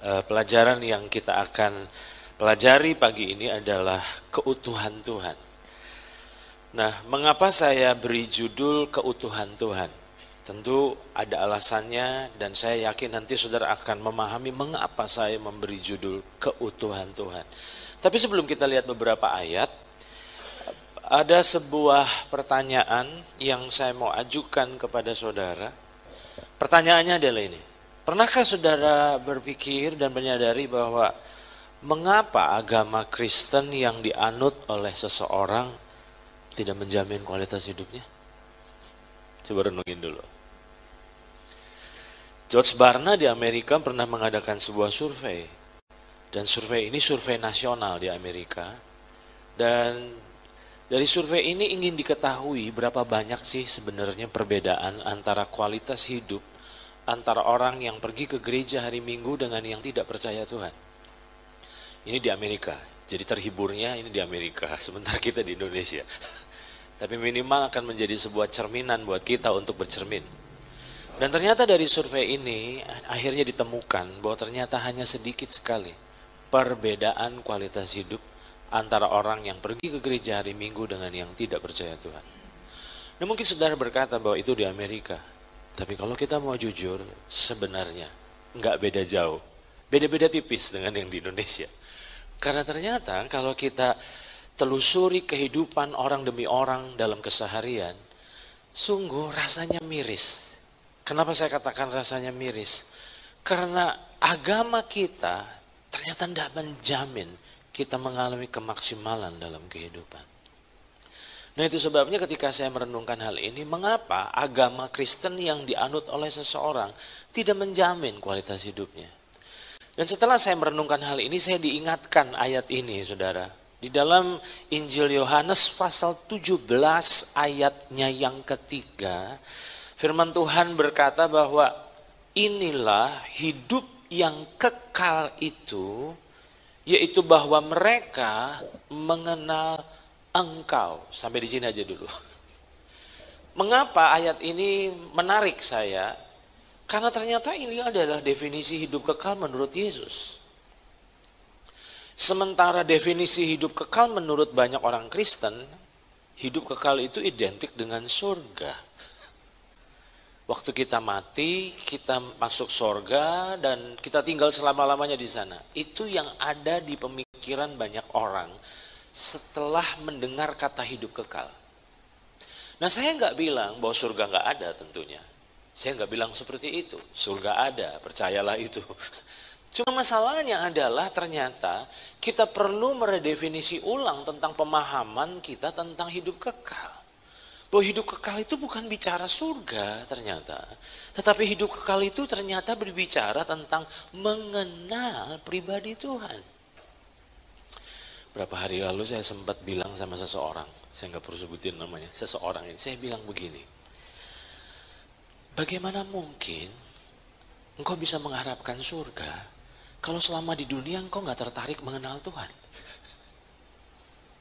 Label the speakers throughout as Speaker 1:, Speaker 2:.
Speaker 1: Pelajaran yang kita akan pelajari pagi ini adalah keutuhan Tuhan. Nah, mengapa saya beri judul keutuhan Tuhan? Tentu ada alasannya dan saya yakin nanti saudara akan memahami mengapa saya memberi judul keutuhan Tuhan. Tapi sebelum kita lihat beberapa ayat, ada sebuah pertanyaan yang saya mau ajukan kepada saudara. Pertanyaannya adalah ini. Pernahkah saudara berpikir dan menyadari bahwa mengapa agama Kristen yang dianut oleh seseorang tidak menjamin kualitas hidupnya? Coba renungin dulu. George Barna di Amerika pernah mengadakan sebuah survei. Dan survei ini survei nasional di Amerika. Dan dari survei ini ingin diketahui berapa banyak sih sebenarnya perbedaan antara kualitas hidup antara orang yang pergi ke gereja hari Minggu dengan yang tidak percaya Tuhan. Ini di Amerika, jadi terhiburnya ini di Amerika, sementara kita di Indonesia. Tapi minimal akan menjadi sebuah cerminan buat kita untuk bercermin. Dan ternyata dari survei ini akhirnya ditemukan bahwa ternyata hanya sedikit sekali perbedaan kualitas hidup antara orang yang pergi ke gereja hari Minggu dengan yang tidak percaya Tuhan. Nah, mungkin saudara berkata bahwa itu di Amerika. Tapi kalau kita mau jujur, sebenarnya nggak beda jauh. Beda-beda tipis dengan yang di Indonesia. Karena ternyata kalau kita telusuri kehidupan orang demi orang dalam keseharian, sungguh rasanya miris. Kenapa saya katakan rasanya miris? Karena agama kita ternyata tidak menjamin kita mengalami kemaksimalan dalam kehidupan. Nah, itu sebabnya ketika saya merenungkan hal ini, mengapa agama Kristen yang dianut oleh seseorang tidak menjamin kualitas hidupnya. Dan setelah saya merenungkan hal ini, saya diingatkan ayat ini, saudara. Di dalam Injil Yohanes pasal 17 ayatnya yang ketiga, firman Tuhan berkata bahwa inilah hidup yang kekal itu, yaitu bahwa mereka mengenal Engkau. Sampai di sini aja dulu. Mengapa ayat ini menarik saya? Karena ternyata ini adalah definisi hidup kekal menurut Yesus. Sementara definisi hidup kekal menurut banyak orang Kristen, hidup kekal itu identik dengan surga. Waktu kita mati, kita masuk surga dan kita tinggal selama-lamanya di sana. Itu yang ada di pemikiran banyak orang setelah mendengar kata hidup kekal. Nah, saya nggak bilang bahwa surga nggak ada tentunya. Saya nggak bilang seperti itu. Surga ada, percayalah itu. Cuma masalahnya adalah ternyata kita perlu meredefinisi ulang tentang pemahaman kita tentang hidup kekal. Bahwa hidup kekal itu bukan bicara surga ternyata. Tetapi hidup kekal itu ternyata berbicara tentang mengenal pribadi Tuhan. Berapa hari lalu saya sempat bilang sama seseorang, saya nggak perlu sebutin namanya, seseorang ini, saya bilang begini, bagaimana mungkin engkau bisa mengharapkan surga kalau selama di dunia engkau nggak tertarik mengenal Tuhan?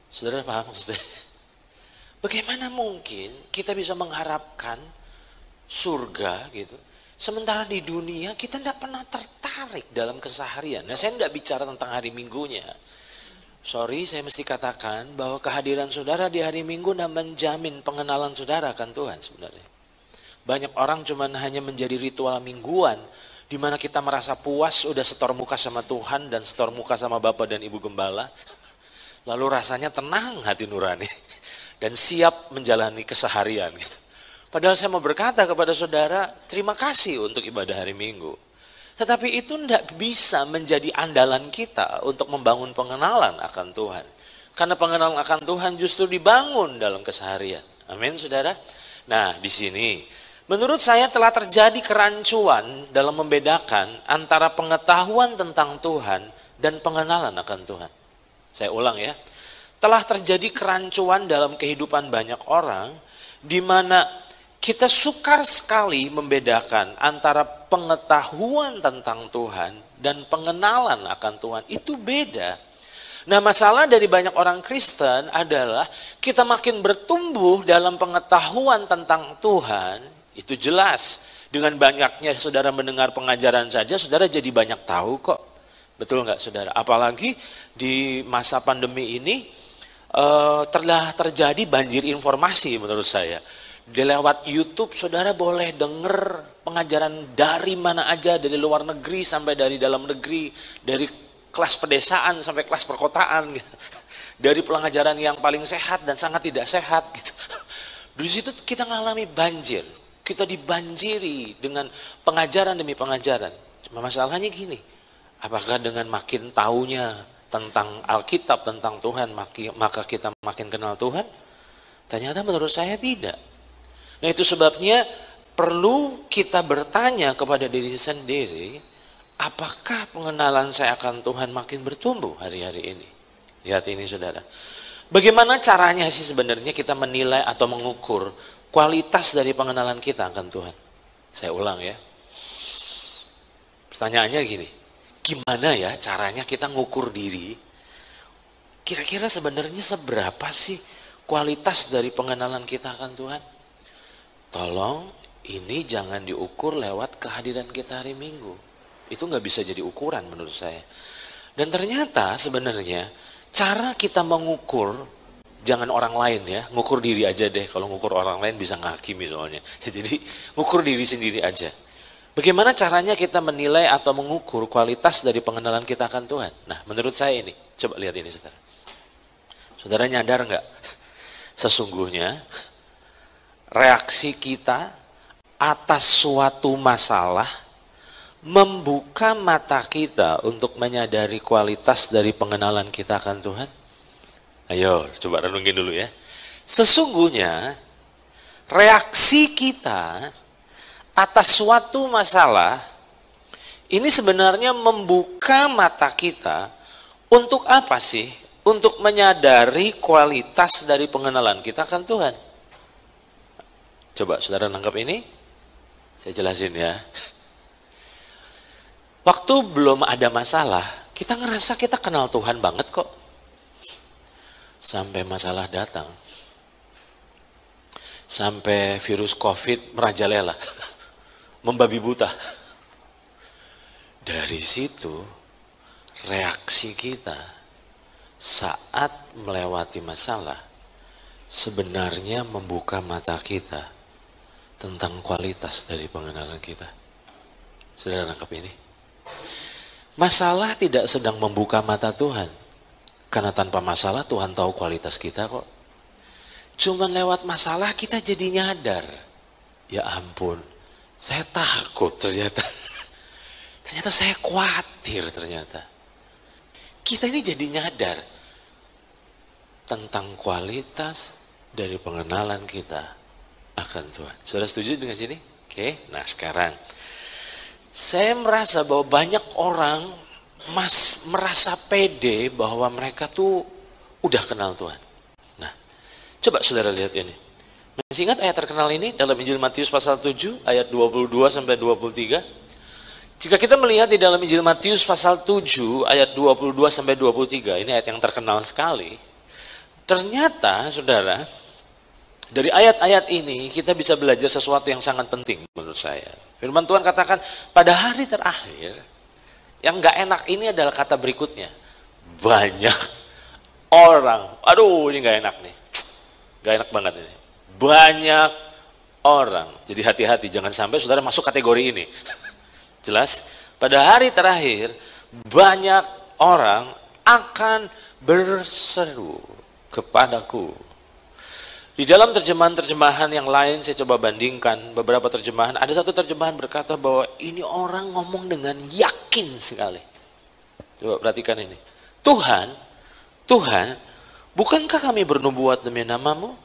Speaker 1: Saudara paham maksudnya? Bagaimana mungkin kita bisa mengharapkan surga gitu, sementara di dunia kita tidak pernah tertarik dalam keseharian. Nah, saya tidak bicara tentang hari Minggunya. Sorry, saya mesti katakan bahwa kehadiran saudara di hari Minggu tidak menjamin pengenalan saudara akan Tuhan sebenarnya. Banyak orang cuma hanya menjadi ritual mingguan, di mana kita merasa puas, udah setor muka sama Tuhan dan setor muka sama Bapak dan Ibu Gembala. Lalu rasanya tenang hati nurani dan siap menjalani keseharian. Gitu. Padahal saya mau berkata kepada saudara, terima kasih untuk ibadah hari Minggu. Tetapi itu tidak bisa menjadi andalan kita untuk membangun pengenalan akan Tuhan. Karena pengenalan akan Tuhan justru dibangun dalam keseharian. Amin, saudara. Nah, di sini menurut saya telah terjadi kerancuan dalam membedakan antara pengetahuan tentang Tuhan dan pengenalan akan Tuhan. Saya ulang ya. Telah terjadi kerancuan dalam kehidupan banyak orang di mana kita sukar sekali membedakan antara pengetahuan tentang Tuhan dan pengenalan akan Tuhan. Itu beda. Nah, masalah dari banyak orang Kristen adalah kita makin bertumbuh dalam pengetahuan tentang Tuhan. Itu jelas. Dengan banyaknya saudara mendengar pengajaran saja, saudara jadi banyak tahu kok. Betul nggak saudara? Apalagi di masa pandemi ini telah terjadi banjir informasi menurut saya. Di lewat YouTube saudara boleh denger pengajaran dari mana aja, dari luar negeri sampai dari dalam negeri, dari kelas pedesaan sampai kelas perkotaan gitu. Dari pengajaran yang paling sehat dan sangat tidak sehat gitu. Di situ kita ngalami banjir. Kita dibanjiri dengan pengajaran demi pengajaran. Cuma masalahnya gini, apakah dengan makin taunya tentang Alkitab, tentang Tuhan, maka kita makin kenal Tuhan? Ternyata menurut saya tidak. Nah itu sebabnya perlu kita bertanya kepada diri sendiri, apakah pengenalan saya akan Tuhan makin bertumbuh hari-hari ini? Lihat ini saudara. Bagaimana caranya sih sebenarnya kita menilai atau mengukur kualitas dari pengenalan kita akan Tuhan? Saya ulang ya. Pertanyaannya gini, gimana ya caranya kita ngukur diri? Kira-kira sebenarnya seberapa sih kualitas dari pengenalan kita akan Tuhan? Tolong ini jangan diukur lewat kehadiran kita hari Minggu. Itu nggak bisa jadi ukuran menurut saya. Dan ternyata sebenarnya cara kita mengukur, jangan orang lain ya, ngukur diri aja deh. Kalau ngukur orang lain bisa ngakimi soalnya. Jadi ngukur diri sendiri aja. Bagaimana caranya kita menilai atau mengukur kualitas dari pengenalan kita akan Tuhan? Nah menurut saya ini, coba lihat ini saudara. Saudara nyadar nggak? Sesungguhnya reaksi kita atas suatu masalah membuka mata kita untuk menyadari kualitas dari pengenalan kita akan Tuhan. Ayo coba renungin dulu ya. Sesungguhnya reaksi kita atas suatu masalah ini sebenarnya membuka mata kita untuk apa sih? Untuk menyadari kualitas dari pengenalan kita akan Tuhan. Coba saudara nangkap ini, saya jelasin ya. Waktu belum ada masalah, kita ngerasa kita kenal Tuhan banget kok. Sampai masalah datang. Sampai virus COVID merajalela, membabi buta. Dari situ, reaksi kita saat melewati masalah sebenarnya membuka mata kita tentang kualitas dari pengenalan kita. Saudara nangkap ini? Masalah tidak sedang membuka mata Tuhan. Karena tanpa masalah Tuhan tahu kualitas kita kok. Cuman lewat masalah kita jadi nyadar. Ya ampun, saya takut ternyata. Ternyata saya khawatir ternyata. Kita ini jadi nyadar tentang kualitas dari pengenalan kita akan Tuhan. Saudara setuju dengan sini? Oke, nah sekarang saya merasa bahwa banyak orang merasa pede bahwa mereka tuh udah kenal Tuhan. Nah, coba saudara lihat ini. Masih ingat ayat terkenal ini dalam Injil Matius pasal 7 ayat 22 sampai 23? Jika kita melihat di dalam Injil Matius pasal 7 ayat 22 sampai 23, ini ayat yang terkenal sekali. Ternyata saudara, dari ayat-ayat ini kita bisa belajar sesuatu yang sangat penting menurut saya. Firman Tuhan katakan pada hari terakhir, yang gak enak ini adalah kata berikutnya. Banyak orang, aduh ini gak enak nih. Gak enak banget ini. Banyak orang. Jadi hati-hati, jangan sampai saudara masuk kategori ini. Jelas? Pada hari terakhir, banyak orang akan berseru kepadaku. Di dalam terjemahan-terjemahan yang lain saya coba bandingkan beberapa terjemahan. Ada satu terjemahan berkata bahwa ini orang ngomong dengan yakin sekali. Coba perhatikan ini. Tuhan, bukankah kami bernubuat demi namamu?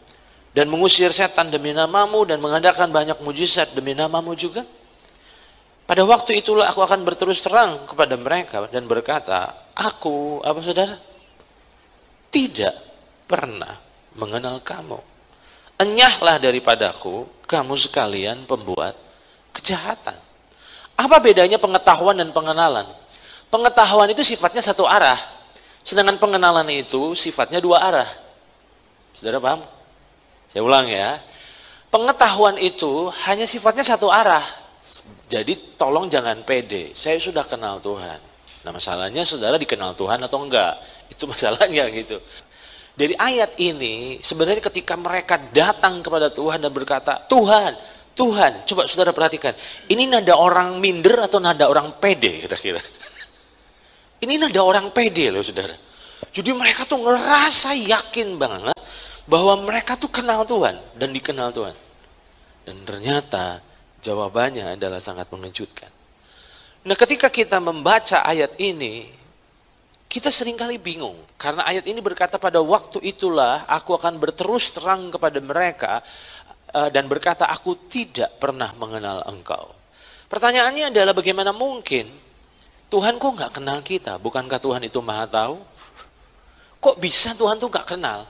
Speaker 1: Dan mengusir setan demi namamu dan mengadakan banyak mujizat demi namamu juga? Pada waktu itulah aku akan berterus terang kepada mereka dan berkata, aku, apa saudara? Tidak pernah mengenal kamu. Enyahlah daripadaku, kamu sekalian pembuat kejahatan. Apa bedanya pengetahuan dan pengenalan? Pengetahuan itu sifatnya satu arah, sedangkan pengenalan itu sifatnya dua arah. Saudara paham? Saya ulang ya. Pengetahuan itu hanya sifatnya satu arah. Jadi tolong jangan pede, saya sudah kenal Tuhan. Nah masalahnya saudara dikenal Tuhan atau enggak? Itu masalahnya gitu. Dari ayat ini sebenarnya ketika mereka datang kepada Tuhan dan berkata, Tuhan, Tuhan, coba saudara perhatikan. Ini nada orang minder atau nada orang pede kira-kira? Ini nada orang pede loh saudara. Jadi mereka tuh ngerasa yakin banget bahwa mereka tuh kenal Tuhan dan dikenal Tuhan. Dan ternyata jawabannya adalah sangat mengejutkan. Nah ketika kita membaca ayat ini, kita seringkali bingung. Karena ayat ini berkata pada waktu itulah aku akan berterus terang kepada mereka dan berkata aku tidak pernah mengenal engkau. Pertanyaannya adalah bagaimana mungkin Tuhan kok nggak kenal kita? Bukankah Tuhan itu maha tahu? Kok bisa Tuhan tuh nggak kenal?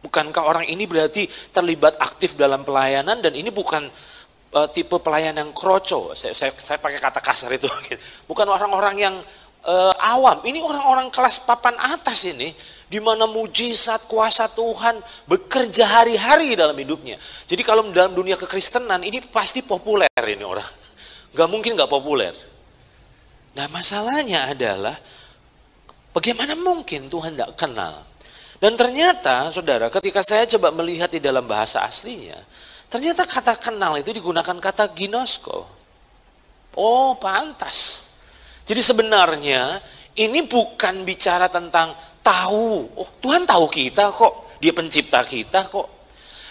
Speaker 1: Bukankah orang ini berarti terlibat aktif dalam pelayanan dan ini bukan tipe pelayan yang kroco, saya pakai kata kasar itu, bukan orang-orang yang awam, ini orang-orang kelas papan atas ini, di mana mujizat kuasa Tuhan bekerja hari-hari dalam hidupnya. Jadi kalau dalam dunia kekristenan ini pasti populer ini orang, nggak mungkin nggak populer. Nah masalahnya adalah bagaimana mungkin Tuhan tidak kenal? Dan ternyata saudara ketika saya coba melihat di dalam bahasa aslinya, ternyata kata kenal itu digunakan kata ginosko. Oh pantas. Jadi sebenarnya ini bukan bicara tentang tahu. Oh Tuhan tahu kita kok. Dia pencipta kita kok.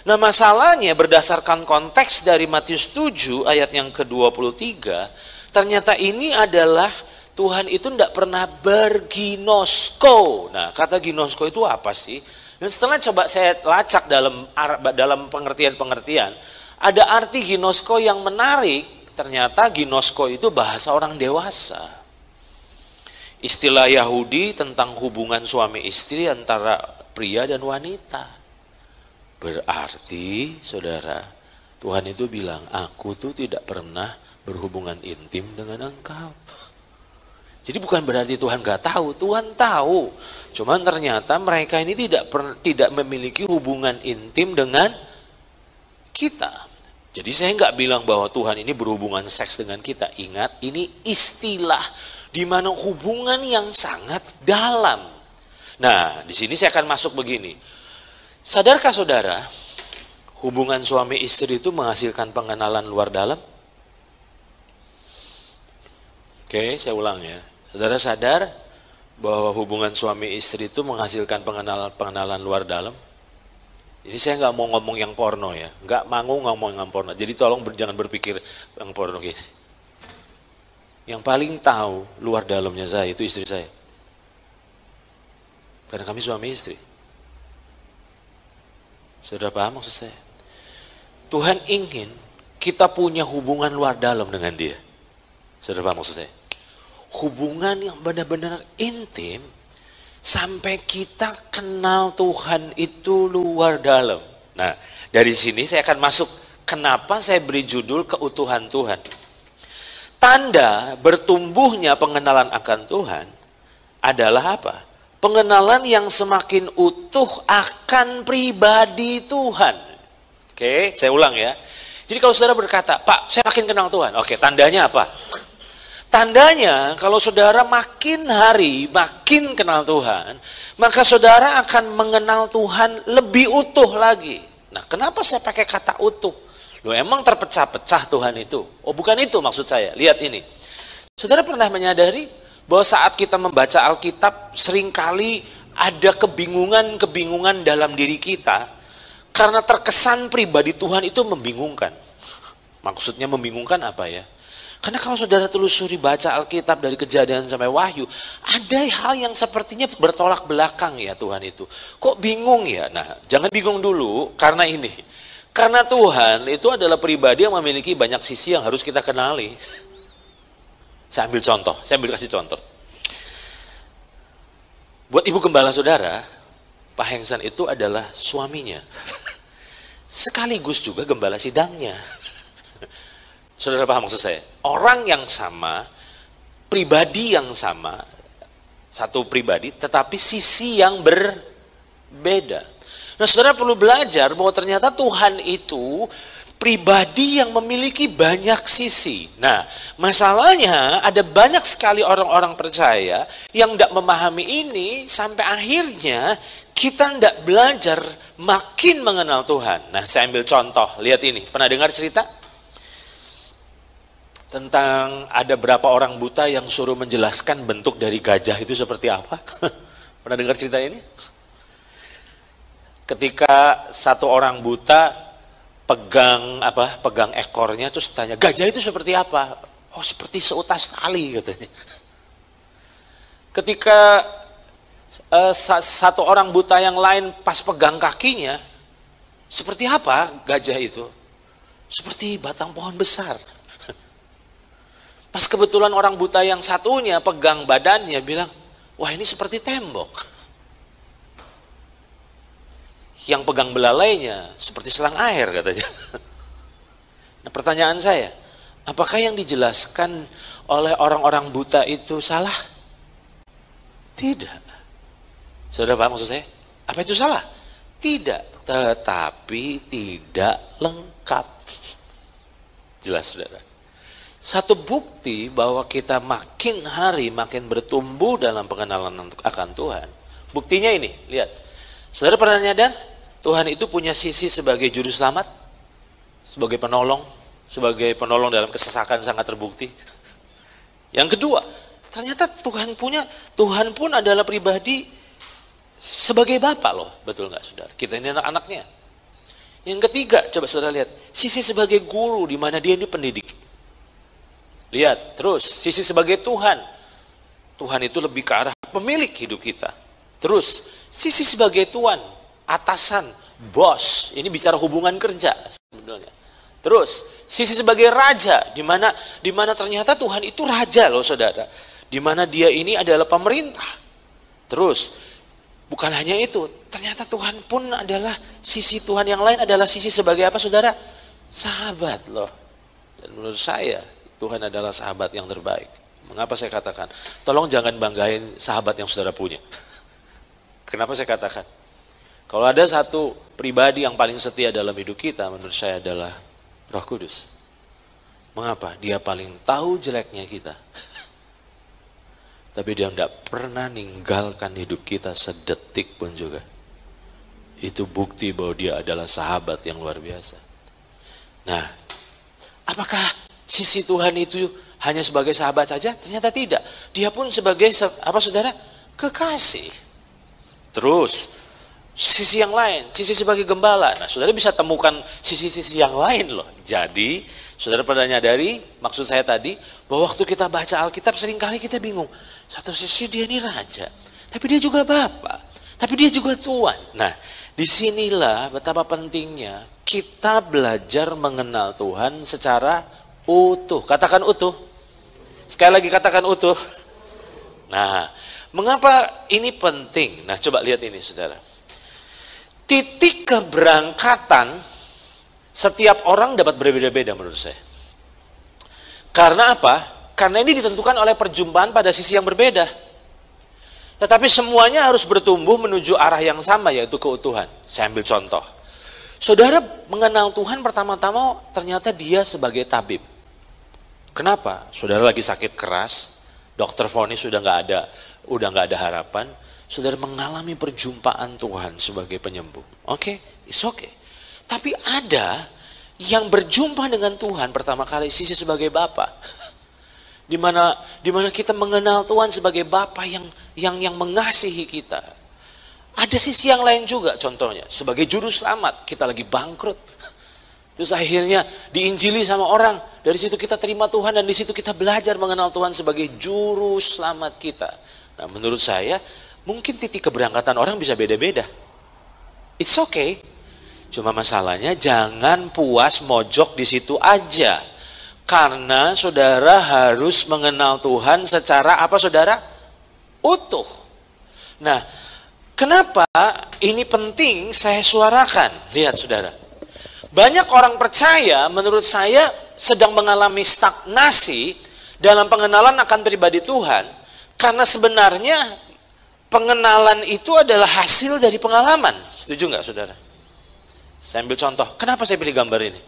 Speaker 1: Nah masalahnya berdasarkan konteks dari Matius 7 ayat yang ke-23. Ternyata ini adalah Tuhan itu tidak pernah berginosko. Nah kata ginosko itu apa sih? Dan setelah coba saya lacak dalam pengertian-pengertian, ada arti ginosko yang menarik. Ternyata ginosko itu bahasa orang dewasa. Istilah Yahudi tentang hubungan suami istri antara pria dan wanita. Berarti, saudara, Tuhan itu bilang, aku tuh tidak pernah berhubungan intim dengan engkau. Jadi bukan berarti Tuhan gak tahu, Tuhan tahu. Cuman ternyata mereka ini tidak memiliki hubungan intim dengan kita. Jadi saya nggak bilang bahwa Tuhan ini berhubungan seks dengan kita. Ingat, ini istilah di mana hubungan yang sangat dalam. Nah, di sini saya akan masuk begini. Sadarkah saudara, hubungan suami istri itu menghasilkan pengenalan luar dalam? Oke, saya ulang ya. Saudara sadar bahwa hubungan suami istri itu menghasilkan pengenalan luar dalam? Ini saya nggak mau ngomong yang porno ya, nggak mau ngomong yang porno. Jadi tolong jangan berpikir yang porno gini. Yang paling tahu luar dalamnya saya itu istri saya. Karena kami suami istri. Saudara paham maksud saya? Tuhan ingin kita punya hubungan luar dalam dengan Dia. Saudara paham maksud saya? Hubungan yang benar-benar intim sampai kita kenal Tuhan itu luar dalam. Nah, dari sini saya akan masuk kenapa saya beri judul keutuhan Tuhan. Tanda bertumbuhnya pengenalan akan Tuhan adalah apa? Pengenalan yang semakin utuh akan pribadi Tuhan. Oke, saya ulang ya. Jadi kalau saudara berkata, Pak, saya makin kenal Tuhan. Oke, tandanya apa? Tandanya kalau saudara makin hari makin kenal Tuhan, maka saudara akan mengenal Tuhan lebih utuh lagi. Nah, kenapa saya pakai kata utuh? Loh, emang terpecah-pecah Tuhan itu? Oh, bukan itu maksud saya. Lihat ini. Saudara pernah menyadari bahwa saat kita membaca Alkitab seringkali ada kebingungan-kebingungan dalam diri kita karena terkesan pribadi Tuhan itu membingungkan. Maksudnya membingungkan apa ya? Karena kalau saudara telusuri baca Alkitab dari Kejadian sampai Wahyu, ada hal yang sepertinya bertolak belakang ya Tuhan itu. Kok bingung ya? Nah, jangan bingung dulu karena ini. Karena Tuhan itu adalah pribadi yang memiliki banyak sisi yang harus kita kenali. Saya ambil kasih contoh. Buat ibu gembala saudara, Pak Hengsan itu adalah suaminya. Sekaligus juga gembala sidangnya. Saudara paham maksud saya? Orang yang sama, pribadi yang sama, satu pribadi, tetapi sisi yang berbeda. Nah, saudara perlu belajar bahwa ternyata Tuhan itu pribadi yang memiliki banyak sisi. Nah, masalahnya ada banyak sekali orang-orang percaya yang tidak memahami ini sampai akhirnya kita tidak belajar makin mengenal Tuhan. Nah, saya ambil contoh, lihat ini. Pernah dengar cerita? Tentang ada berapa orang buta yang suruh menjelaskan bentuk dari gajah itu seperti apa? Pernah dengar cerita ini? Ketika satu orang buta pegang ekornya terus tanya, gajah itu seperti apa? Oh, seperti seutas tali katanya. Ketika satu orang buta yang lain pas pegang kakinya, seperti apa gajah itu? Seperti batang pohon besar. Pas kebetulan orang buta yang satunya pegang badannya bilang, wah ini seperti tembok. Yang pegang belalainya seperti selang air katanya. Nah, pertanyaan saya, apakah yang dijelaskan oleh orang-orang buta itu salah? Tidak. Saudara paham maksud saya? Apa itu salah? Tidak, tetapi tidak lengkap. Jelas saudara. Satu bukti bahwa kita makin hari makin bertumbuh dalam pengenalan akan Tuhan. Buktinya ini, lihat. Saudara pernah nyadar? Tuhan itu punya sisi sebagai juru selamat, sebagai penolong dalam kesesakan sangat terbukti. Yang kedua, ternyata Tuhan pun adalah pribadi sebagai Bapa loh, betul nggak saudara? Kita ini anak-anaknya. Yang ketiga, coba saudara lihat, sisi sebagai guru di mana dia ini pendidik. Lihat, terus sisi sebagai Tuhan. Tuhan itu lebih ke arah pemilik hidup kita. Terus sisi sebagai tuan, atasan, bos, ini bicara hubungan kerja sebenarnya. Terus sisi sebagai raja, di mana ternyata Tuhan itu raja loh saudara, di mana dia ini adalah pemerintah. Terus bukan hanya itu, ternyata Tuhan pun adalah sisi Tuhan yang lain adalah sisi sebagai apa saudara? Sahabat loh. Dan menurut saya Tuhan adalah sahabat yang terbaik. Mengapa saya katakan? Tolong jangan banggain sahabat yang saudara punya. Kenapa saya katakan? Kalau ada satu pribadi yang paling setia dalam hidup kita, menurut saya adalah Roh Kudus. Mengapa? Dia paling tahu jeleknya kita. Tapi dia tidak pernah ninggalkan hidup kita sedetik pun juga. Itu bukti bahwa dia adalah sahabat yang luar biasa. Nah, apakah sisi Tuhan itu hanya sebagai sahabat saja? Ternyata tidak. Dia pun sebagai apa saudara? Kekasih. Terus sisi yang lain, sisi sebagai gembala. Nah, saudara bisa temukan sisi-sisi yang lain loh. Jadi, saudara pernah nyadari maksud saya tadi bahwa waktu kita baca Alkitab seringkali kita bingung. Satu sisi dia ini raja, tapi dia juga Bapa, tapi dia juga Tuan. Nah, disinilah betapa pentingnya kita belajar mengenal Tuhan secara utuh. Katakan utuh. Sekali lagi katakan utuh. Nah, mengapa ini penting? Nah, coba lihat ini saudara. Titik keberangkatan setiap orang dapat berbeda-beda menurut saya. Karena apa? Karena ini ditentukan oleh perjumpaan pada sisi yang berbeda. Tetapi semuanya harus bertumbuh menuju arah yang sama, yaitu keutuhan. Saya ambil contoh. Saudara mengenal Tuhan pertama-tama ternyata dia sebagai tabib. Kenapa? Saudara lagi sakit keras, dokter vonis sudah nggak ada harapan. Saudara mengalami perjumpaan Tuhan sebagai penyembuh. Oke, it's okay. Tapi ada yang berjumpa dengan Tuhan pertama kali sisi sebagai Bapa. Di mana kita mengenal Tuhan sebagai Bapa yang mengasihi kita. Ada sisi yang lain juga, contohnya sebagai juru selamat, kita lagi bangkrut. Terus akhirnya diinjili sama orang, dari situ kita terima Tuhan dan di situ kita belajar mengenal Tuhan sebagai juru selamat kita. Nah, menurut saya mungkin titik keberangkatan orang bisa beda-beda. It's okay. Cuma masalahnya jangan puas mojok di situ aja. Karena saudara harus mengenal Tuhan secara apa saudara? Utuh. Nah, kenapa ini penting saya suarakan? Lihat saudara. Banyak orang percaya menurut saya sedang mengalami stagnasi dalam pengenalan akan pribadi Tuhan. Karena sebenarnya pengenalan itu adalah hasil dari pengalaman. Setuju nggak saudara? Saya ambil contoh. Kenapa saya pilih gambar ini?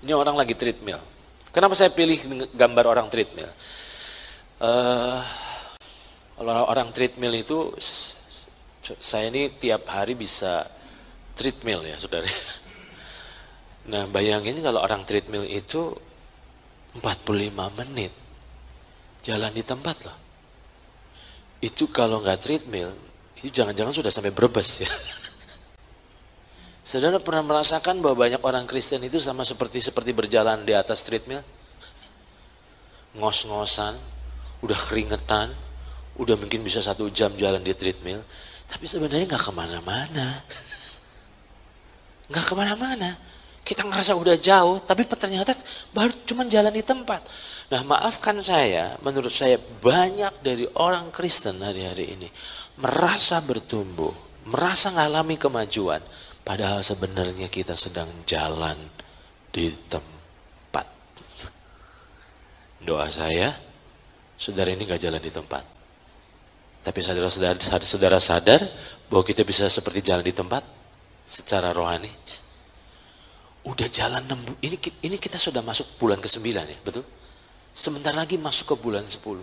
Speaker 1: Ini orang lagi treadmill. Kenapa saya pilih gambar orang treadmill? Kalau orang treadmill itu, saya ini tiap hari bisa treadmill ya saudara. Nah bayangin kalau orang treadmill itu 45 menit jalan di tempat loh. Itu kalau nggak treadmill, itu jangan-jangan sudah sampai Brebes ya. Saudara pernah merasakan bahwa banyak orang Kristen itu sama seperti berjalan di atas treadmill? Ngos-ngosan, udah keringetan, udah mungkin bisa 1 jam jalan di treadmill, tapi sebenarnya nggak kemana-mana. Nggak kemana-mana. Kita ngerasa udah jauh, tapi ternyata baru cuma jalan di tempat. Nah maafkan saya, menurut saya banyak dari orang Kristen hari-hari ini merasa bertumbuh, merasa ngalami kemajuan, padahal sebenarnya kita sedang jalan di tempat. Doa saya, saudara ini gak jalan di tempat. Tapi saudara sadar bahwa kita bisa seperti jalan di tempat secara rohani. Udah jalan 6 bulan, ini kita sudah masuk bulan ke-9 ya, betul? Sebentar lagi masuk ke bulan 10.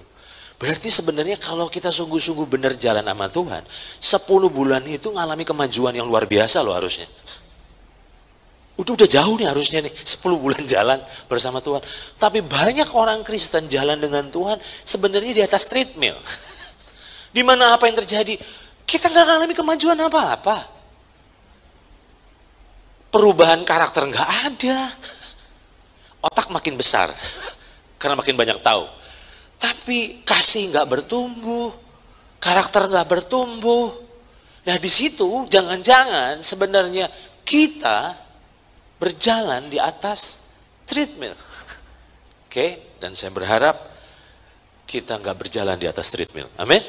Speaker 1: Berarti sebenarnya kalau kita sungguh-sungguh benar jalan sama Tuhan, 10 bulan itu ngalami kemajuan yang luar biasa loh harusnya. Udah jauh nih harusnya nih, 10 bulan jalan bersama Tuhan. Tapi banyak orang Kristen jalan dengan Tuhan sebenarnya di atas treadmill. Dimana apa yang terjadi? Kita nggak ngalami kemajuan apa-apa. Perubahan karakter nggak ada. Otak makin besar karena makin banyak tahu. Tapi kasih nggak bertumbuh, karakter nggak bertumbuh. Nah di situ jangan-jangan sebenarnya kita berjalan di atas treadmill. Oke, dan saya berharap kita nggak berjalan di atas treadmill. Amin.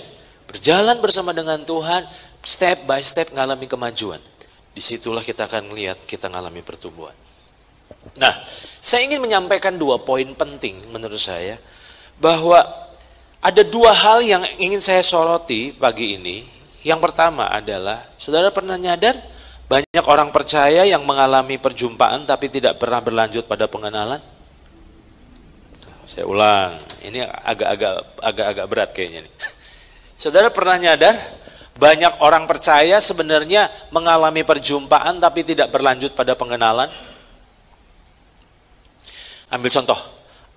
Speaker 1: Berjalan bersama dengan Tuhan, step by step ngalami kemajuan. Disitulah kita akan melihat kita ngalami pertumbuhan. Nah, saya ingin menyampaikan 2 poin penting menurut saya, bahwa ada 2 hal yang ingin saya soroti pagi ini. Yang pertama adalah, saudara pernah nyadar banyak orang percaya yang mengalami perjumpaan tapi tidak pernah berlanjut pada pengenalan? Saya ulang, ini agak berat kayaknya nih. Saudara pernah nyadar banyak orang percaya sebenarnya mengalami perjumpaan tapi tidak berlanjut pada pengenalan? Ambil contoh,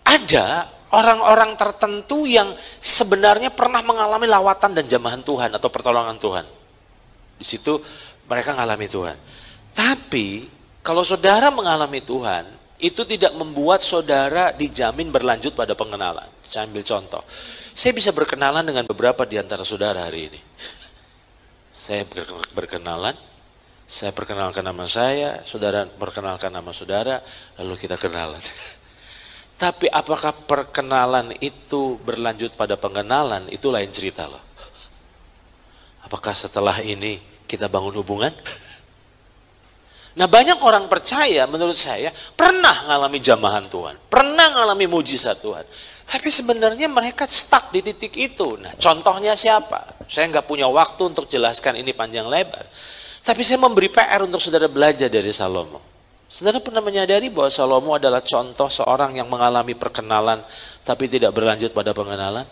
Speaker 1: ada orang-orang tertentu yang sebenarnya pernah mengalami lawatan dan jamahan Tuhan atau pertolongan Tuhan. Di situ mereka mengalami Tuhan. Tapi kalau saudara mengalami Tuhan, itu tidak membuat saudara dijamin berlanjut pada pengenalan. Saya ambil contoh, saya bisa berkenalan dengan beberapa di antara saudara hari ini. Saya berkenalan, saya perkenalkan nama saya, saudara perkenalkan nama saudara, lalu kita kenalan. Tapi apakah perkenalan itu berlanjut pada pengenalan, itu lain cerita loh. Apakah setelah ini kita bangun hubungan? Nah banyak orang percaya menurut saya pernah ngalami jamahan Tuhan, pernah ngalami mujizat Tuhan. Tapi sebenarnya mereka stuck di titik itu. Nah contohnya siapa? Saya nggak punya waktu untuk jelaskan ini panjang lebar. Tapi saya memberi PR untuk saudara belajar dari Salomo. Saudara pernah menyadari bahwa Salomo adalah contoh seorang yang mengalami perkenalan tapi tidak berlanjut pada pengenalan?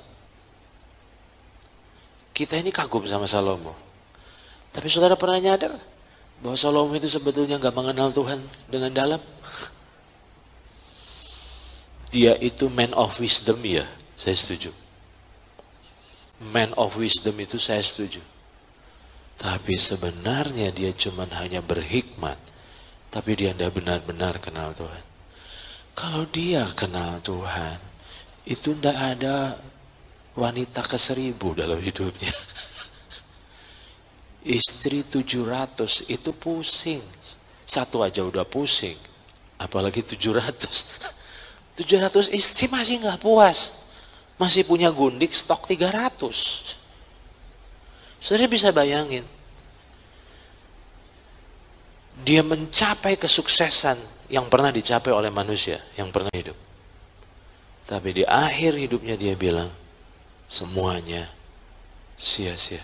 Speaker 1: Kita ini kagum sama Salomo. Tapi saudara pernah nyadar bahwa Salomo itu sebetulnya nggak mengenal Tuhan dengan dalam? Dia itu man of wisdom ya, saya setuju. Man of wisdom itu saya setuju. Tapi sebenarnya dia cuma hanya berhikmat. Tapi dia tidak benar-benar kenal Tuhan. Kalau dia kenal Tuhan, itu tidak ada wanita ke-1000 dalam hidupnya. Istri 700 itu pusing. Satu aja udah pusing. Apalagi 700. 700 istri masih nggak puas. Masih punya gundik stok 300. Saudara bisa bayangin. Dia mencapai kesuksesan yang pernah dicapai oleh manusia yang pernah hidup. Tapi di akhir hidupnya dia bilang, semuanya sia-sia.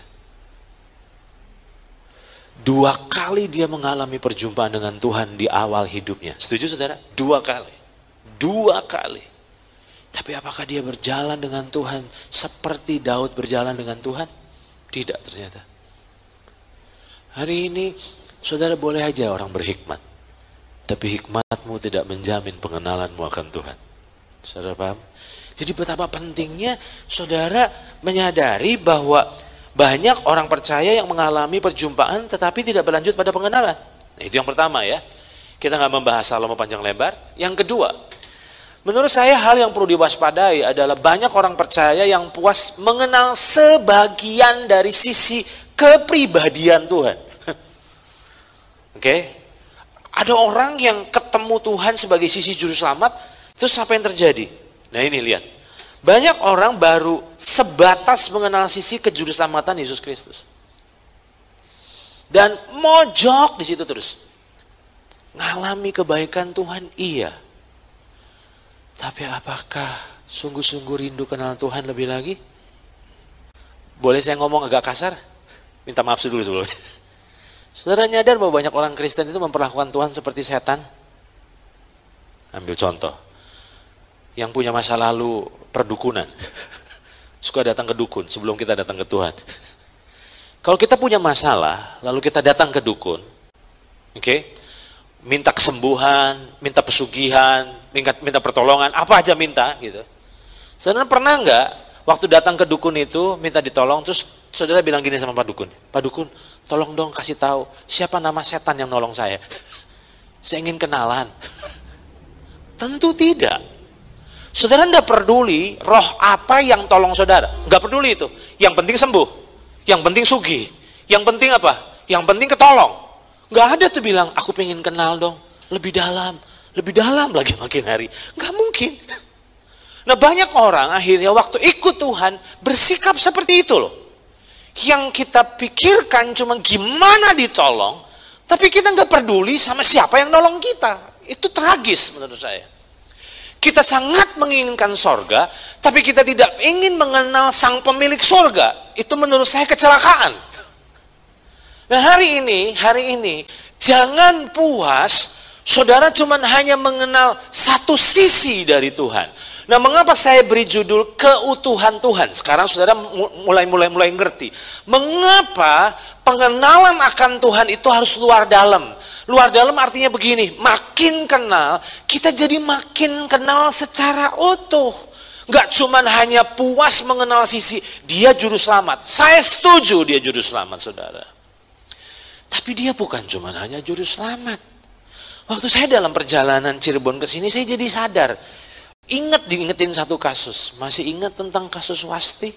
Speaker 1: 2 kali dia mengalami perjumpaan dengan Tuhan di awal hidupnya. Setuju saudara? 2 kali. 2 kali. Tapi apakah dia berjalan dengan Tuhan seperti Daud berjalan dengan Tuhan? Tidak ternyata. Hari ini saudara boleh aja orang berhikmat. Tapi hikmatmu tidak menjamin pengenalanmu akan Tuhan. Saudara paham? Jadi betapa pentingnya saudara menyadari bahwa banyak orang percaya yang mengalami perjumpaan tetapi tidak berlanjut pada pengenalan. Nah, itu yang pertama ya. Kita nggak membahas Salomo panjang lebar. Yang kedua, menurut saya hal yang perlu diwaspadai adalah banyak orang percaya yang puas mengenal sebagian dari sisi kepribadian Tuhan. Oke? Ada orang yang ketemu Tuhan sebagai sisi juru selamat, terus apa yang terjadi? Nah ini lihat. Banyak orang baru sebatas mengenal sisi kejuruselamatan Yesus Kristus. Dan mojok di situ terus. Ngalami kebaikan Tuhan, iya. Tapi apakah sungguh-sungguh rindu kenal Tuhan lebih lagi? Boleh saya ngomong agak kasar? Minta maaf dulu sebelumnya. Saudara nyadar bahwa banyak orang Kristen itu memperlakukan Tuhan seperti setan? Ambil contoh. Yang punya masa lalu perdukunan. Suka datang ke dukun sebelum kita datang ke Tuhan. Kalau kita punya masalah, lalu kita datang ke dukun, oke? Minta kesembuhan, minta pesugihan, minta pertolongan, apa aja minta gitu. Saudara pernah nggak waktu datang ke dukun itu minta ditolong, terus saudara bilang gini sama Pak Dukun, Pak Dukun, tolong dong kasih tahu siapa nama setan yang nolong saya. Saya ingin kenalan. Tentu tidak. Saudara tidak peduli roh apa yang tolong saudara, nggak peduli itu. Yang penting sembuh, yang penting sugih, yang penting apa? Yang penting ketolong. Nggak ada tuh bilang aku pengen kenal dong, lebih dalam lagi makin hari. Nggak mungkin. Nah banyak orang akhirnya waktu ikut Tuhan bersikap seperti itu loh. Yang kita pikirkan cuma gimana ditolong, tapi kita nggak peduli sama siapa yang nolong kita. Itu tragis menurut saya. Kita sangat menginginkan sorga, tapi kita tidak ingin mengenal sang pemilik sorga. Itu menurut saya kecelakaan. Nah hari ini, jangan puas, saudara cuma hanya mengenal satu sisi dari Tuhan. Nah mengapa saya beri judul keutuhan Tuhan? Sekarang saudara mulai ngerti. Mengapa pengenalan akan Tuhan itu harus luar dalam? Luar dalam artinya begini, makin kenal, kita jadi makin kenal secara utuh. Nggak cuma hanya puas mengenal sisi, dia juru selamat. Saya setuju dia juru selamat, saudara. Tapi dia bukan cuma hanya juru selamat. Waktu saya dalam perjalanan Cirebon ke sini, saya jadi sadar. Diingetin satu kasus. Masih ingat tentang kasus Wasti?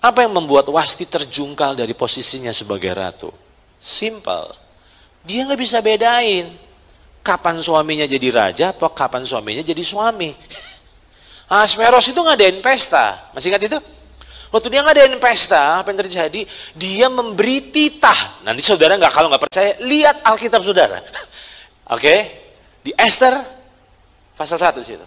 Speaker 1: Apa yang membuat Wasti terjungkal dari posisinya sebagai ratu? Simple. Dia nggak bisa bedain kapan suaminya jadi raja, apa kapan suaminya jadi suami. Ahasveros itu ngadain pesta, masih ingat itu? Waktu dia ngadain pesta, apa yang terjadi? Dia memberi titah. Nanti saudara kalau nggak percaya, lihat Alkitab saudara. Oke, di Esther pasal 1 situ.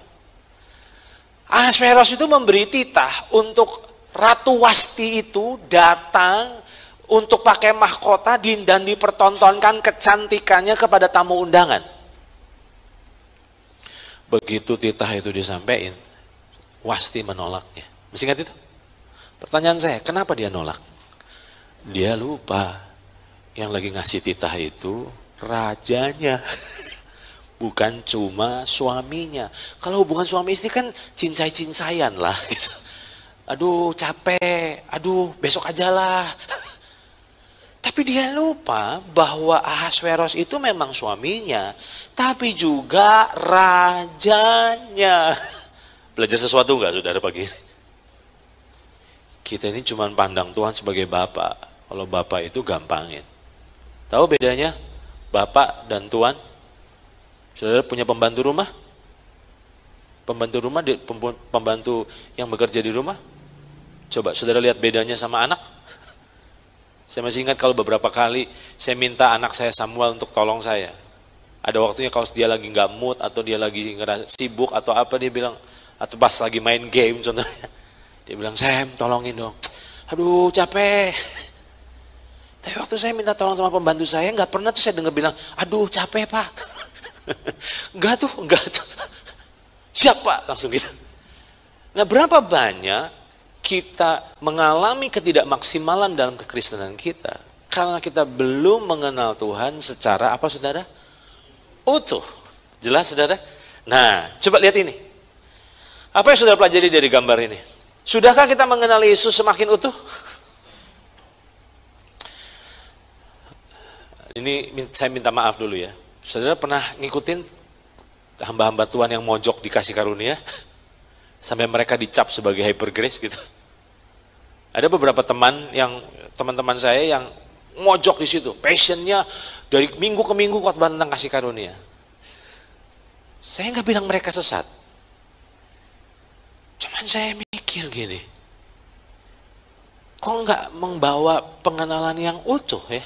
Speaker 1: Ahasveros itu memberi titah untuk Ratu Wasti itu datang untuk pakai mahkota dan dipertontonkan kecantikannya kepada tamu undangan. Begitu titah itu disampaikan, Wasti menolaknya. Masih ingat itu? Pertanyaan saya, kenapa dia nolak? Dia lupa yang lagi ngasih titah itu rajanya, bukan cuma suaminya. Kalau hubungan suami istri kan cincai-cincayan lah. Gitu. Aduh capek, aduh besok aja lah. Tapi dia lupa bahwa Ahasveros itu memang suaminya, tapi juga rajanya. Belajar sesuatu enggak saudara pagi ini? Kita ini cuma pandang Tuhan sebagai Bapak. Kalau Bapak itu gampangin. Tahu bedanya Bapak dan Tuhan? Saudara punya pembantu rumah? Pembantu yang bekerja di rumah? Coba saudara lihat bedanya sama anak. Saya masih ingat kalau beberapa kali saya minta anak saya Samuel untuk tolong saya. Ada waktunya kalau dia lagi nggak mood atau dia lagi sibuk atau apa, dia bilang, atau pas lagi main game contohnya, dia bilang, Sam tolongin dong. Aduh capek. Tapi waktu saya minta tolong sama pembantu saya, nggak pernah tuh saya dengar bilang, aduh capek Pak. Enggak tuh. Siapa? Langsung gitu. Nah, berapa banyak kita mengalami ketidakmaksimalan dalam kekristenan kita karena kita belum mengenal Tuhan secara apa saudara? Utuh. Jelas saudara? Nah, coba lihat ini. Apa yang saudara pelajari dari gambar ini? Sudahkah kita mengenal Yesus semakin utuh? Ini saya minta maaf dulu ya. Saudara pernah ngikutin hamba-hamba Tuhan yang mojok dikasih karunia? Sampai mereka dicap sebagai hyper grace gitu. Ada beberapa teman-teman saya yang mojok di situ. Passionnya dari minggu ke minggu khotbah tentang kasih karunia. Saya nggak bilang mereka sesat. Cuman saya mikir gini. Kok nggak membawa pengenalan yang utuh ya?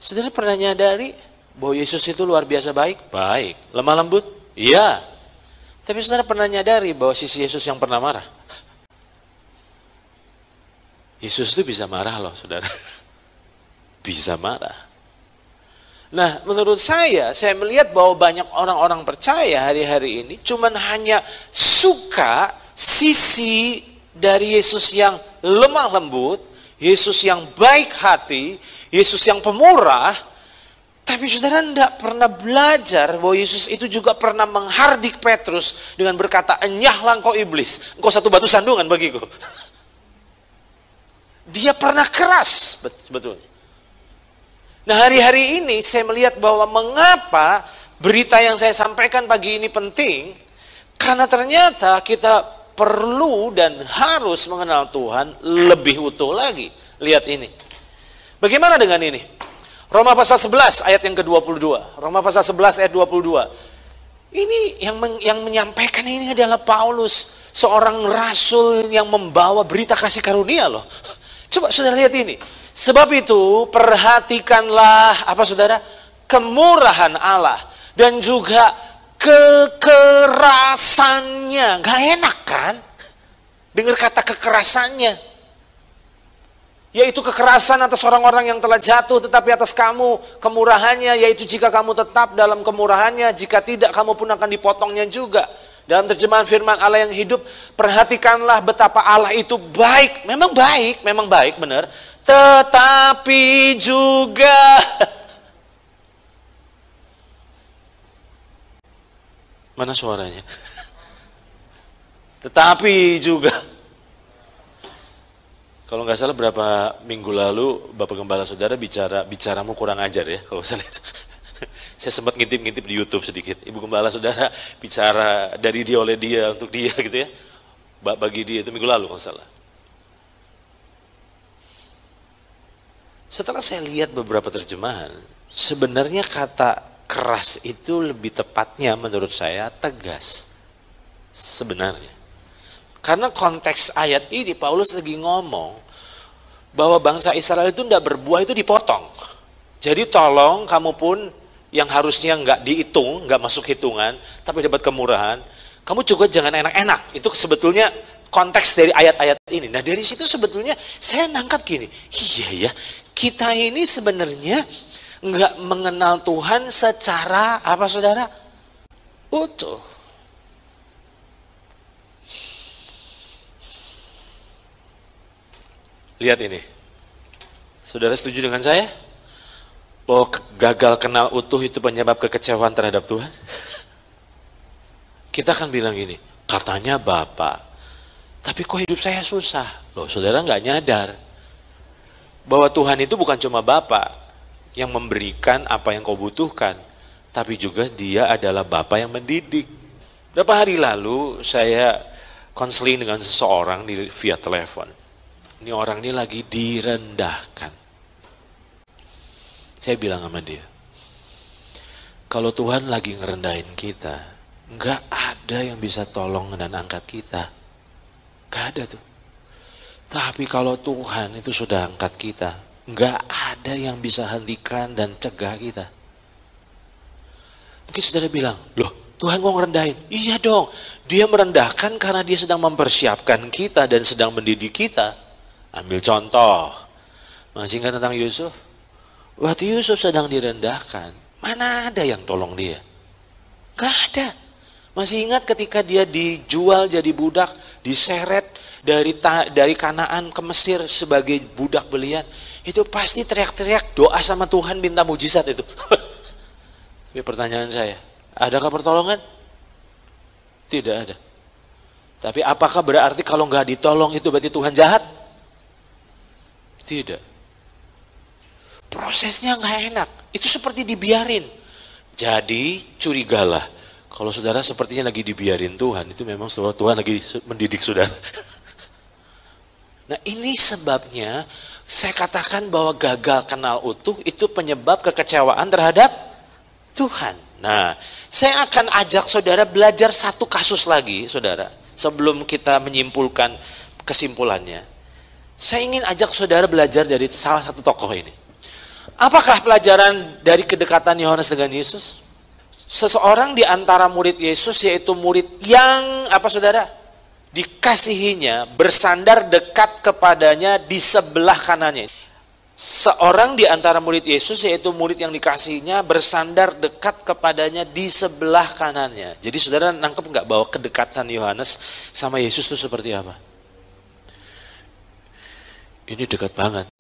Speaker 1: Saudara pernah nyadari bahwa Yesus itu luar biasa baik? Baik. Lemah lembut? Iya. Tapi saudara pernah nyadari bahwa sisi Yesus yang pernah marah? Yesus itu bisa marah loh saudara. Bisa marah. Nah menurut saya melihat bahwa banyak orang-orang percaya hari-hari ini cuman hanya suka sisi dari Yesus yang lemah lembut, Yesus yang baik hati, Yesus yang pemurah. Tapi saudara tidak pernah belajar bahwa Yesus itu juga pernah menghardik Petrus dengan berkata, enyahlah engkau iblis, engkau satu batu sandungan bagiku. Dia pernah keras, sebetulnya. Nah hari-hari ini saya melihat bahwa mengapa berita yang saya sampaikan pagi ini penting, karena ternyata kita perlu dan harus mengenal Tuhan lebih utuh lagi. Lihat ini. Bagaimana dengan ini? Roma pasal 11 ayat yang ke-22. Roma pasal 11 ayat 22. Ini yang menyampaikan ini adalah Paulus, seorang rasul yang membawa berita kasih karunia loh. Coba saudara lihat ini. Sebab itu perhatikanlah apa saudara? Kemurahan Allah dan juga kekerasannya. Gak enak kan? Dengar kata kekerasannya. Yaitu kekerasan atas orang-orang yang telah jatuh, tetapi atas kamu kemurahannya, yaitu jika kamu tetap dalam kemurahannya, jika tidak kamu pun akan dipotongnya juga. Dalam terjemahan firman Allah yang hidup, perhatikanlah betapa Allah itu baik, memang baik benar, tetapi juga mana suaranya? Tetapi juga. Kalau nggak salah berapa minggu lalu Bapak Gembala Saudara bicaramu kurang ajar ya. Kalau saya lihat, saya sempat ngintip-ngintip di YouTube sedikit. Ibu Gembala Saudara bicara dari dia oleh dia untuk dia gitu ya. Bagi dia itu minggu lalu kalau salah. Setelah saya lihat beberapa terjemahan, sebenarnya kata keras itu lebih tepatnya menurut saya tegas. Sebenarnya. Karena konteks ayat ini Paulus lagi ngomong bahwa bangsa Israel itu tidak berbuah itu dipotong. Jadi tolong kamu pun yang harusnya nggak dihitung, nggak masuk hitungan, tapi dapat kemurahan, kamu juga jangan enak-enak. Itu sebetulnya konteks dari ayat-ayat ini. Nah dari situ sebetulnya saya nangkap gini, iya ya kita ini sebenarnya nggak mengenal Tuhan secara apa saudara? Utuh. Lihat ini. Saudara setuju dengan saya? Bahwa gagal kenal utuh itu penyebab kekecewaan terhadap Tuhan? Kita akan bilang gini, katanya Bapak, tapi kok hidup saya susah? Loh saudara nggak nyadar bahwa Tuhan itu bukan cuma Bapak yang memberikan apa yang kau butuhkan, tapi juga Dia adalah Bapak yang mendidik. Berapa hari lalu saya konseling dengan seseorang via telepon. Ini orang ini lagi direndahkan. Saya bilang sama dia, kalau Tuhan lagi ngerendahin kita, nggak ada yang bisa tolong dan angkat kita. Nggak ada tuh. Tapi kalau Tuhan itu sudah angkat kita, nggak ada yang bisa hentikan dan cegah kita. Mungkin saudara bilang, loh Tuhan mau ngerendahin? Iya dong, Dia merendahkan karena Dia sedang mempersiapkan kita dan sedang mendidik kita. Ambil contoh, Masih ingat tentang Yusuf? Waktu Yusuf sedang direndahkan, mana ada yang tolong dia? Gak ada. Masih ingat ketika dia dijual jadi budak, diseret dari Kanaan ke Mesir sebagai budak belian, itu pasti teriak-teriak doa sama Tuhan minta mujizat itu. Tapi pertanyaan saya, adakah pertolongan? Tidak ada. Tapi apakah berarti kalau nggak ditolong itu berarti Tuhan jahat? Tidak. Prosesnya nggak enak. Itu seperti dibiarin. Jadi curigalah. Kalau saudara sepertinya lagi dibiarin Tuhan, itu memang Tuhan lagi mendidik saudara. Nah ini sebabnya saya katakan bahwa gagal kenal utuh itu penyebab kekecewaan terhadap Tuhan. Nah saya akan ajak saudara belajar satu kasus lagi saudara. Sebelum kita menyimpulkan kesimpulannya. Saya ingin ajak saudara belajar dari salah satu tokoh ini. Apakah pelajaran dari kedekatan Yohanes dengan Yesus? Seseorang di antara murid Yesus, yaitu murid yang apa saudara? Dikasihinya, bersandar dekat kepadanya di sebelah kanannya. Seorang di antara murid Yesus, yaitu murid yang dikasihinya, bersandar dekat kepadanya di sebelah kanannya. Jadi saudara nangkep nggak bahwa kedekatan Yohanes sama Yesus itu seperti apa? Ini dekat banget.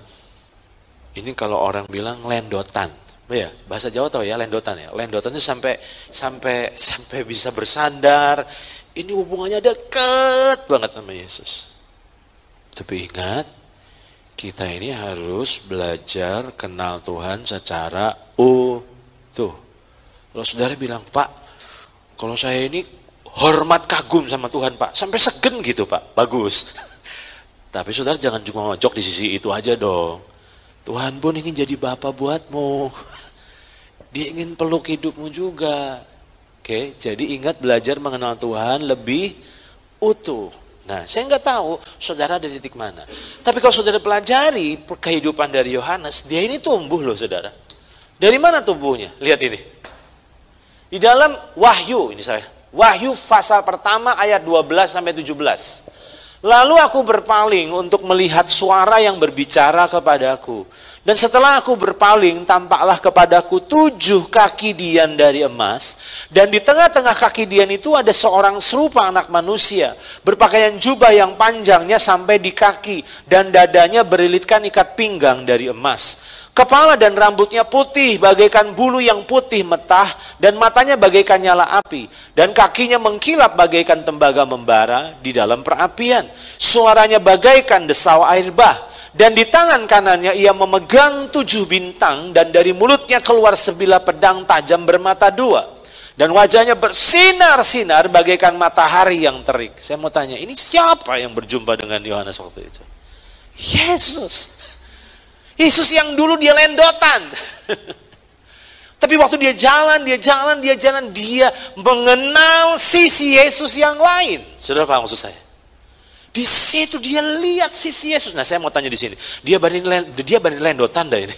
Speaker 1: Ini kalau orang bilang lendotan. Ya, bahasa Jawa tahu ya lendotan ya. Lendotan itu sampai bisa bersandar. Ini hubungannya dekat banget sama Yesus. Tapi ingat, kita ini harus belajar kenal Tuhan secara utuh. Kalau saudara bilang, Pak, kalau saya ini hormat kagum sama Tuhan Pak, sampai segen gitu Pak, bagus. Tapi saudara jangan cuma ngojok di sisi itu aja dong. Tuhan pun ingin jadi Bapa buatmu. Dia ingin peluk hidupmu juga. Oke, jadi ingat belajar mengenal Tuhan lebih utuh. Nah, saya nggak tahu saudara ada di titik mana. Tapi kalau saudara pelajari kehidupan dari Yohanes, dia ini tumbuh loh saudara. Dari mana tumbuhnya? Lihat ini. Di dalam Wahyu, ini saya. Wahyu pasal pertama ayat 12 sampai 17. Lalu aku berpaling untuk melihat suara yang berbicara kepadaku. Dan setelah aku berpaling, tampaklah kepadaku 7 kaki dian dari emas. Dan di tengah-tengah kaki dian itu ada seorang serupa anak manusia. Berpakaian jubah yang panjangnya sampai di kaki. Dan dadanya berilitkan ikat pinggang dari emas. Kepala dan rambutnya putih bagaikan bulu yang putih metah, dan matanya bagaikan nyala api, dan kakinya mengkilap bagaikan tembaga membara di dalam perapian. Suaranya bagaikan desau air bah, dan di tangan kanannya ia memegang 7 bintang, dan dari mulutnya keluar sebilah pedang tajam bermata 2. Dan wajahnya bersinar-sinar bagaikan matahari yang terik. Saya mau tanya, ini siapa yang berjumpa dengan Yohanes waktu itu? Yesus. Yesus yang dulu dia lendotan. Tapi waktu dia jalan, dia mengenal sisi Yesus yang lain. Saudara paham maksud saya? Di situ dia lihat sisi Yesus. Nah, saya mau tanya di sini. Dia banding lendotan dah ini.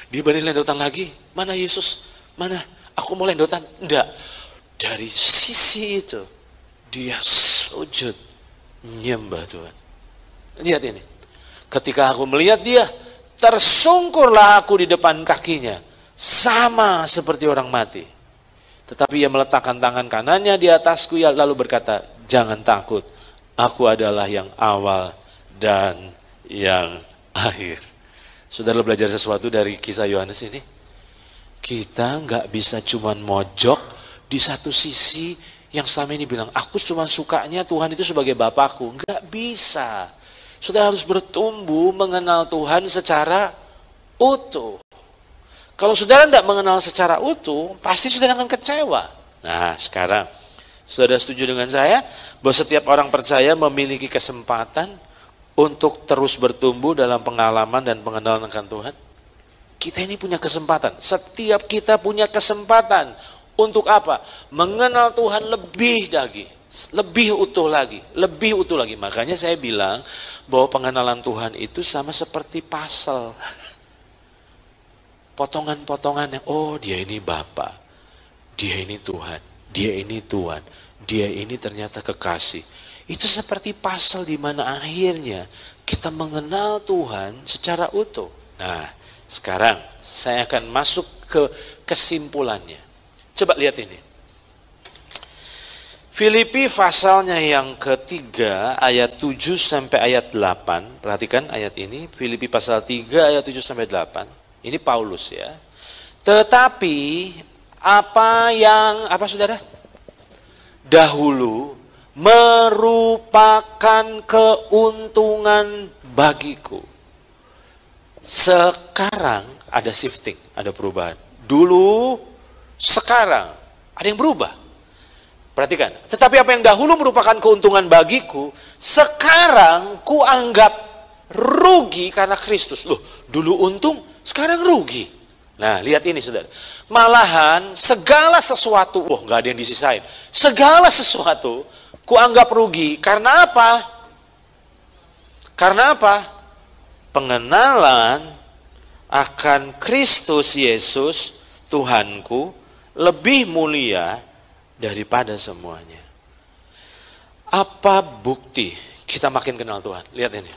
Speaker 1: Dia banding lendotan lagi. Mana Yesus? Mana? Aku mau lendotan. Enggak. Dari sisi itu dia sujud nyembah Tuhan. Lihat ini. Ketika aku melihat dia, tersungkurlah aku di depan kakinya, sama seperti orang mati. Tetapi ia meletakkan tangan kanannya di atasku, ya, lalu berkata, jangan takut, aku adalah yang awal dan yang akhir. Saudara belajar sesuatu dari kisah Yohanes ini? Kita nggak bisa cuman mojok di satu sisi yang selama ini bilang, aku cuma sukanya Tuhan itu sebagai Bapakku. Nggak bisa. Saudara harus bertumbuh mengenal Tuhan secara utuh. Kalau saudara tidak mengenal secara utuh, pasti saudara akan kecewa. Nah, sekarang, saudara setuju dengan saya bahwa setiap orang percaya memiliki kesempatan untuk terus bertumbuh dalam pengalaman dan pengenalan akan Tuhan? Kita ini punya kesempatan. Setiap kita punya kesempatan. Untuk apa? Mengenal Tuhan lebih lagi. Lebih utuh lagi. Lebih utuh lagi. Makanya saya bilang bahwa pengenalan Tuhan itu sama seperti puzzle. Potongan-potongan yang, oh dia ini Bapa, dia ini Tuhan, dia ini Tuhan, dia ini ternyata kekasih. Itu seperti pasal di mana akhirnya kita mengenal Tuhan secara utuh. Nah, sekarang saya akan masuk ke kesimpulannya. Coba lihat ini. Filipi pasalnya yang ketiga ayat 7 sampai ayat 8. Perhatikan ayat ini, Filipi pasal 3 ayat 7 sampai 8. Ini Paulus ya. Tetapi apa saudara? Dahulu merupakan keuntungan bagiku. Sekarang ada shifting, ada perubahan. Dulu, sekarang ada yang berubah. Perhatikan, tetapi apa yang dahulu merupakan keuntungan bagiku, sekarang kuanggap rugi karena Kristus. Loh, dulu untung, sekarang rugi. Nah, lihat ini saudara. Malahan segala sesuatu, nggak ada yang disisain. Segala sesuatu kuanggap rugi. Karena apa? Karena apa? Pengenalan akan Kristus Yesus, Tuhanku, lebih mulia daripada semuanya. Apa bukti kita makin kenal Tuhan? Lihat ini.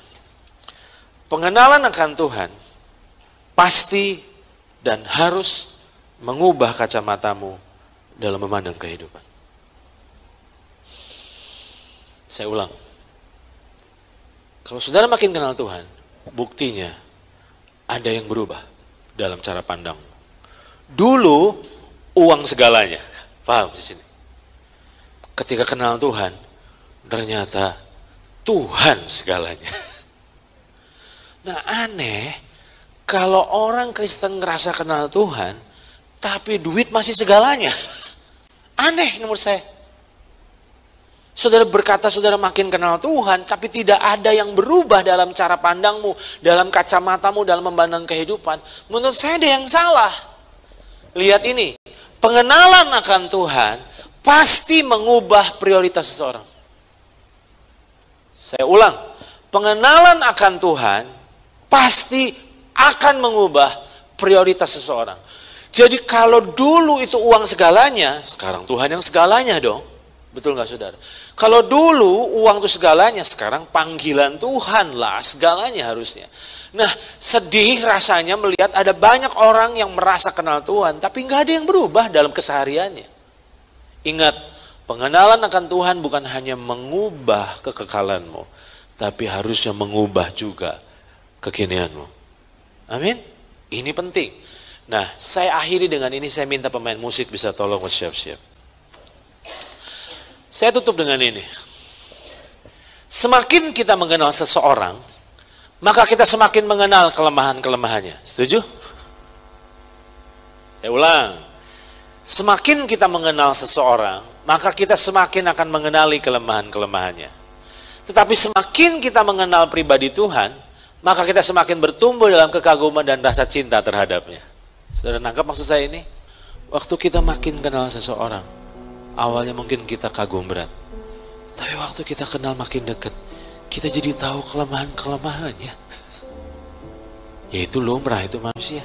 Speaker 1: Pengenalan akan Tuhan pasti dan harus mengubah kacamatamu dalam memandang kehidupan. Saya ulang. Kalau saudara makin kenal Tuhan, buktinya ada yang berubah dalam cara pandangmu. Dulu uang segalanya. Paham di sini? Ketika kenal Tuhan, ternyata Tuhan segalanya. Nah, aneh kalau orang Kristen ngerasa kenal Tuhan, tapi duit masih segalanya. Aneh menurut saya. Saudara berkata saudara makin kenal Tuhan, tapi tidak ada yang berubah dalam cara pandangmu, dalam kacamatamu, dalam memandang kehidupan. Menurut saya ada yang salah. Lihat ini, pengenalan akan Tuhan pasti mengubah prioritas seseorang. Saya ulang, pengenalan akan Tuhan pasti akan mengubah prioritas seseorang. Jadi kalau dulu itu uang segalanya, sekarang Tuhan yang segalanya dong. Betul nggak saudara? Kalau dulu uang itu segalanya, sekarang panggilan Tuhan lah segalanya harusnya. Nah, sedih rasanya melihat ada banyak orang yang merasa kenal Tuhan, tapi nggak ada yang berubah dalam kesehariannya. Ingat, pengenalan akan Tuhan bukan hanya mengubah kekekalanmu, tapi harusnya mengubah juga kekinianmu. Amin? Ini penting. Nah, saya akhiri dengan ini, saya minta pemain musik bisa tolong siap-siap. Saya tutup dengan ini. Semakin kita mengenal seseorang, maka kita semakin mengenal kelemahan-kelemahannya. Setuju? Saya ulang. Semakin kita mengenal seseorang, maka kita semakin akan mengenali kelemahan-kelemahannya. Tetapi semakin kita mengenal pribadi Tuhan, maka kita semakin bertumbuh dalam kekaguman dan rasa cinta terhadapnya. Saudara nangkap maksud saya ini? Waktu kita makin kenal seseorang, awalnya mungkin kita kagum berat. Tapi waktu kita kenal makin dekat, kita jadi tahu kelemahan-kelemahannya. Yaitu lumrah, itu manusia.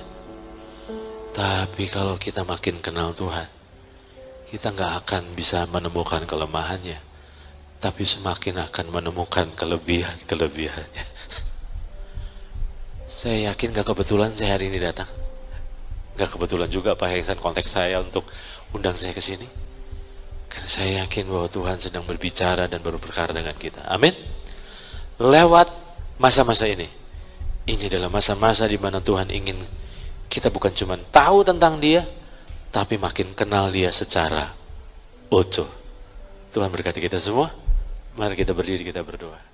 Speaker 1: Tapi kalau kita makin kenal Tuhan, kita nggak akan bisa menemukan kelemahannya, tapi semakin akan menemukan kelebihan-kelebihannya. Saya yakin gak kebetulan saya hari ini datang. Gak kebetulan juga Pak Heksan kontak saya untuk undang saya ke sini. Karena saya yakin bahwa Tuhan sedang berbicara dan berperkara dengan kita. Amin. Lewat masa-masa ini adalah masa-masa di mana Tuhan ingin kita bukan cuma tahu tentang Dia, tapi makin kenal Dia secara utuh. Tuhan berkati kita semua. Mari kita berdiri, kita berdoa.